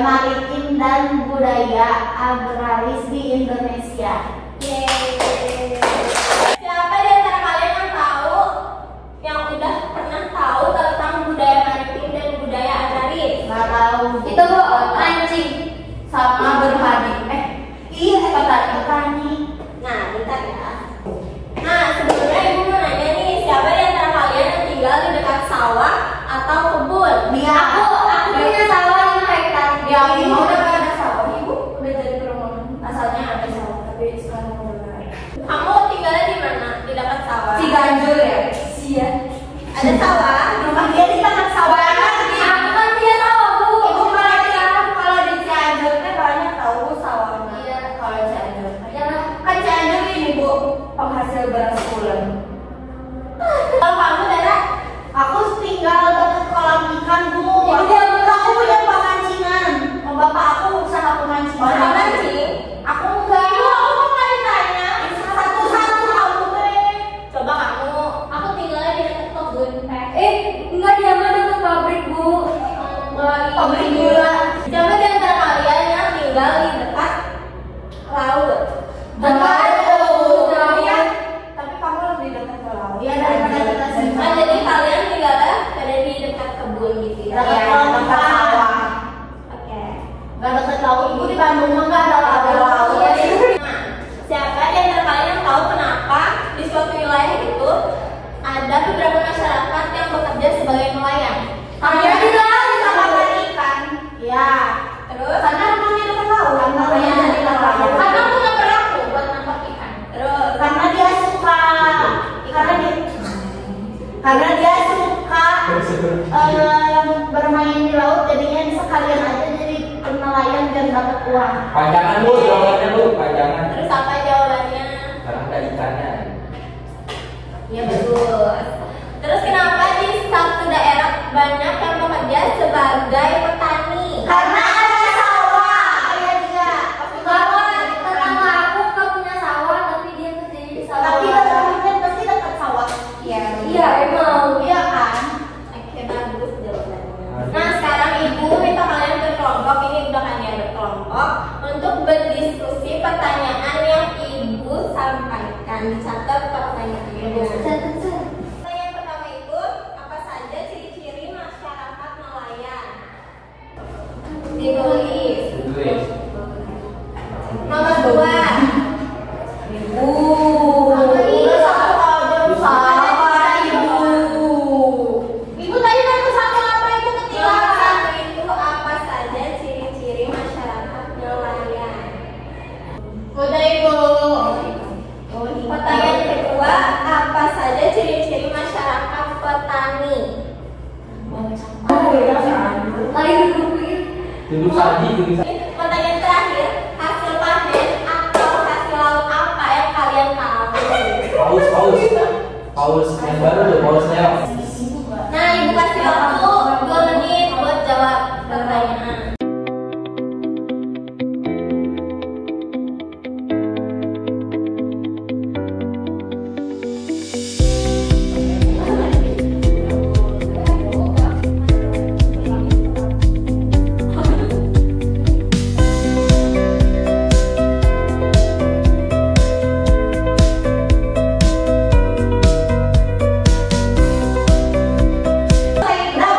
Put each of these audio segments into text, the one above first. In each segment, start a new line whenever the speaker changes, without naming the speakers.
maritim dan budaya agraris di Indonesia.
Yeay. Siapa di antara kalian yang tahu, yang udah pernah tahu tentang budaya maritim dan budaya agraris?
Nggak tahu.
Itu mancing
Sama berhadi. Iya, petani.
Nah, bentar ya. Nah, sebelumnya ibu mau nanya nih, siapa di antara kalian yang tinggal di dekat sawah atau kebun?
Dia.
Aku punya sawah 5 hektar.
Ya,
Ibu
udah
udah
ada sawah.
Ibu udah jadi perumahan. Asalnya ada sawah, tapi sekarang udah nggak ada. Kamu tinggalnya di mana? Di dekat sawah?
Ciganjur ya?
Iya. Ada sawah?
Rumah dia di tengah sawah.
Aku kan punya sawah, Bu.
Ibu kalau di Cianjur teh banyak tahu sawahnya.
Iya.
Kalau Cianjur. Kan Cianjur ini Bu, penghasil beras bulan.
Kalau kamu Dara?
Aku tinggal dekat kolam ikan Bu.
Ibu dia
Aku punya pemancingan. Bapak aku usaha pemancingan.
Orang mancing?
Aku enggak. Aku mau ditanya. Satu-satu kamu teh.
Coba kamu. Aku tinggalnya di dekat kebun teh.
Enggak, dia mah dekat pabrik Bu. Pabrik gula.
Siapa di antara kalian yang tinggal di dekat laut?
Iya. Tapi kamu lebih dekat ke laut. Iya, daripada kita sini.
Nah, jadi kalian tinggalnya pada di dekat kebun gitu ya?
Dekat kolam ikan sawah.
Oke.
Enggak dekat laut. Ibu di Bandung mah enggak ada laut.
Nah, siapa di antara kalian yang tahu kenapa di suatu wilayah itu ada beberapa masyarakat yang bekerja sebagai nelayan?
Dia di laut sama ikan. Iya.
Terus?
Karena rumahnya dekat laut. Makanya jadi nelayan.
Karena punya perahu buat nangkap ikan. Terus?
Karena dia suka bermain di laut, jadinya sekalian aja jadi nelayan dan dapat uang.
Panjangan Bu, jawabannya Bu, panjangan.
Terus apa jawabannya?
Karena ada ikannya.
Iya betul. Terus kenapa di satu daerah banyak yang bekerja sebagai petani?
Karena ada sawah. Kayak dia.
Tetangga aku nggak punya sawah tapi dia kerjanya di sawah.
Tapi rumahnya pasti dekat sawah.
Iya emang.
Iya kan?
Oke bagus jawabannya. Nah sekarang ibu minta kalian berkelompok, ini udah kan ya berkelompok untuk berdiskusi pertanyaan yang ibu sampaikan. Dicatat pertanyaannya. Pertanyaan pertama itu, apa saja ciri-ciri masyarakat nelayan? Ditulis. Nomor 2. Ibu tadi nomor 1 apa ibu ketinggalan? Nomor 1 itu apa saja ciri-ciri masyarakat nelayan?
Udah Ibu.
Pertanyaan kedua, apa saja ciri-ciri masyarakat petani?
Duduk saji, duduk saji.
Pertanyaan terakhir, hasil panen atau hasil laut apa yang kalian tahu?
Paus yang baru tuh, paus Leo.
Nah, ibu kasih waktu 2 menit buat jawab pertanyaan.
Nah,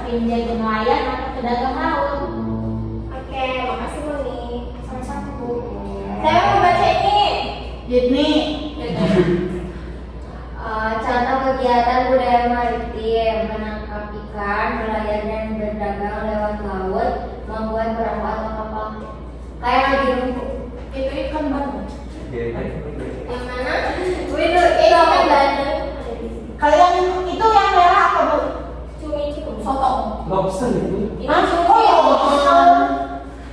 seperti menjadi nelayan atau pedagang laut.
Oke, makasih Moni. Sama-sama Bu. Saya mau baca ini.
Ini
Contoh kegiatan budaya maritim: menangkap ikan, berlayar dan berdagang lewat laut, membuat perahu atau kapal. Kayak lagi nunggu.
itu ikan bandeng.
Yang mana? Wih, itu ikan bandeng.
Kalian itu yang merah apa Bu?
Cumi cikum.
Sotong.
Lobster itu.
Langsung oh ya.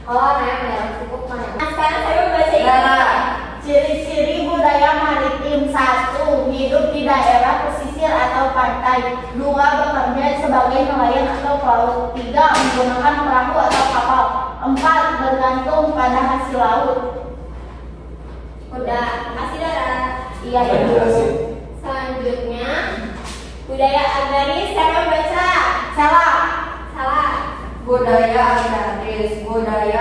Oh, merah cukup mana?
Nah, sekarang saya mau baca ini.
Ciri-ciri budaya maritim: 1. Hidup di daerah pesisir atau pantai. 2. Bekerja sebagai nelayan atau pelaut. 3. Menggunakan perahu atau kapal. 4. Bergantung pada hasil laut.
Udah, makasih Dara.
Iya
Apa yang
Ibu.
jelasin?
Selanjutnya, budaya agraris. Saya mau baca.
Salah.
Salah.
Budaya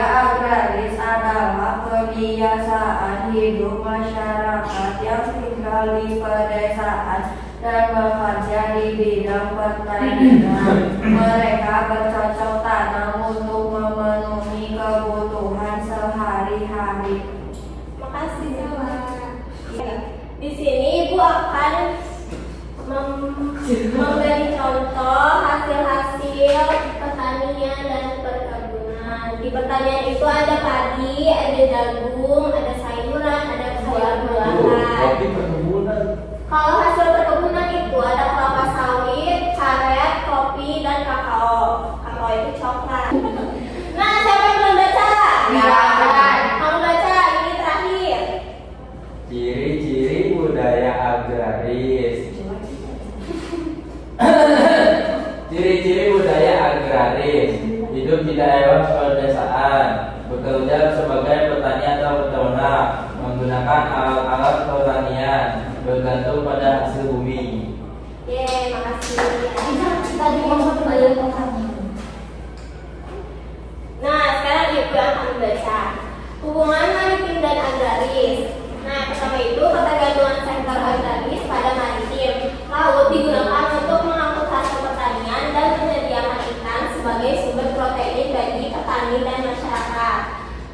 agraris adalah kebiasaan hidup masyarakat yang tinggal di pedesaan dan bekerja di bidang pertanian. Mereka bercocok tanam untuk memenuhi kebutuhan sehari-hari.
Makasih Jawa. Di sini Ibu akan memberi contoh hasil-hasil pertanian dan perkebunan. Di pertanian itu ada padi, ada jagung, ada sayuran, ada buah-buahan.
Kopi perkebunan.
Kalau hasil perkebunan itu ada kelapa sawit, karet, kopi, dan kakao. Kakao itu coklat. Nah, siapa yang belum baca?
Ya.
Kamu baca, ini terakhir.
Ciri-ciri budaya agraris. Ciri-ciri budaya agraris: hidup di daerah pedesaan, bekerja sebagai petani atau peternak, menggunakan alat-alat pertanian, bergantung pada hasil bumi.
Yeay, makasih.
Tadi mau satu bayar pertanian.
Nah, sekarang Ibu akan membaca hubungan maritim dan agraris. Nah, pertama itu ketergantungan sektor agraris pada maritim. Laut digunakan untuk mengangkut hasil pertanian dan menyediakan ikan sebagai sumber protein bagi petani dan masyarakat.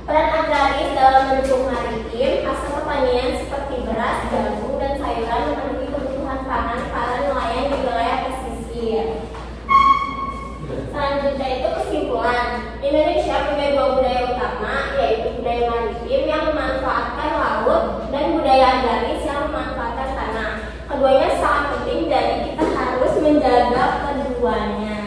Peran agraris dalam mendukung maritim, hasil pertanian seperti beras, jagung, dan sayuran memenuhi kebutuhan pangan para nelayan di wilayah pesisir. Selanjutnya itu kesimpulan. Indonesia punya dua budaya utama, yaitu budaya maritim yang memanfaatkan laut dan budaya agraris yang memanfaatkan tanah. Keduanya sangat penting, jadi kita harus menjaga keduanya.